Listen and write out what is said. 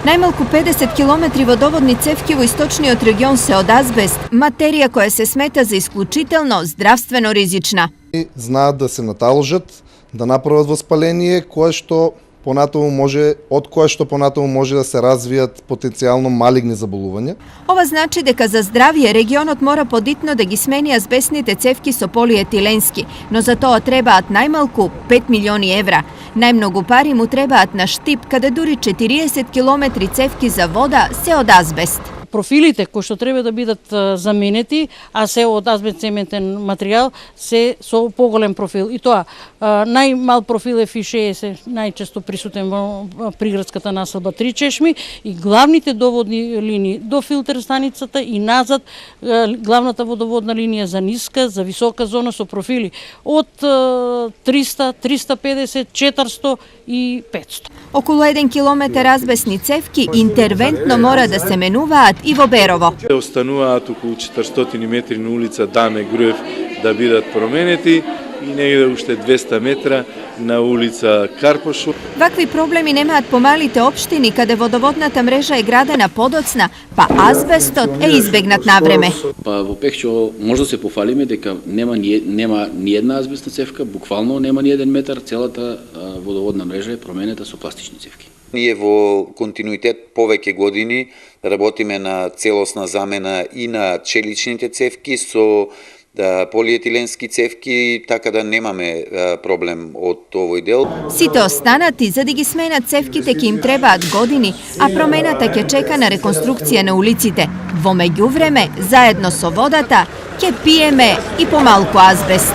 Најмалку 50 километри водоводни цевки во источниот регион се од азбест, материја која се смета за исклучително здравствено ризична. Знаат да се наталожат, да направат воспаление, од кое што понатаму може да се развијат потенцијално малигни заболувања. Ова значи дека за здравје регионот мора подитно да ги смени азбестните цевки со полиетиленски, но за тоа требаат најмалку 5 милиони евра. Најмногу пари му требаат на Штип, каде дури 40 километри цевки за вода се од азбест. Профилите кои што треба да бидат заменети, а се од азбест-цементен материјал, се со поголем профил. И тоа, најмал профил е Фи-60, најчесто присутен во приградската населба Три Чешми, и главните доводни линии до филтер станицата и назад, главната водоводна линија за ниска, за висока зона со профили од 300, 350, 400 и 500. Околу 1 километар азбестни цевки интервентно мора да се менуваат и во Берово. Остануваат околу 400 метри на улица Даме Груев да бидат променети и негде уште 200 метра на улица Карпошу. Вакви проблеми немаат помалите општини каде водоводната мрежа е градена подоцна, па азбестот е избегнат на време. Во Пехчо може да се пофалиме дека нема ни една азбестна цевка, буквално нема ни еден метар, целата водоводна мрежа е променета со пластични цевки. Ние во континуитет повеќе години работиме на целосна замена и на челичните цевки со полиетиленски цевки, така да немаме проблем од овој дел. Сите останати, за да ги сменат цевките, ќе им требаат години, а промената ќе чека на реконструкција на улиците. Во меѓувреме, заедно со водата, ќе пиеме и помалку азбест.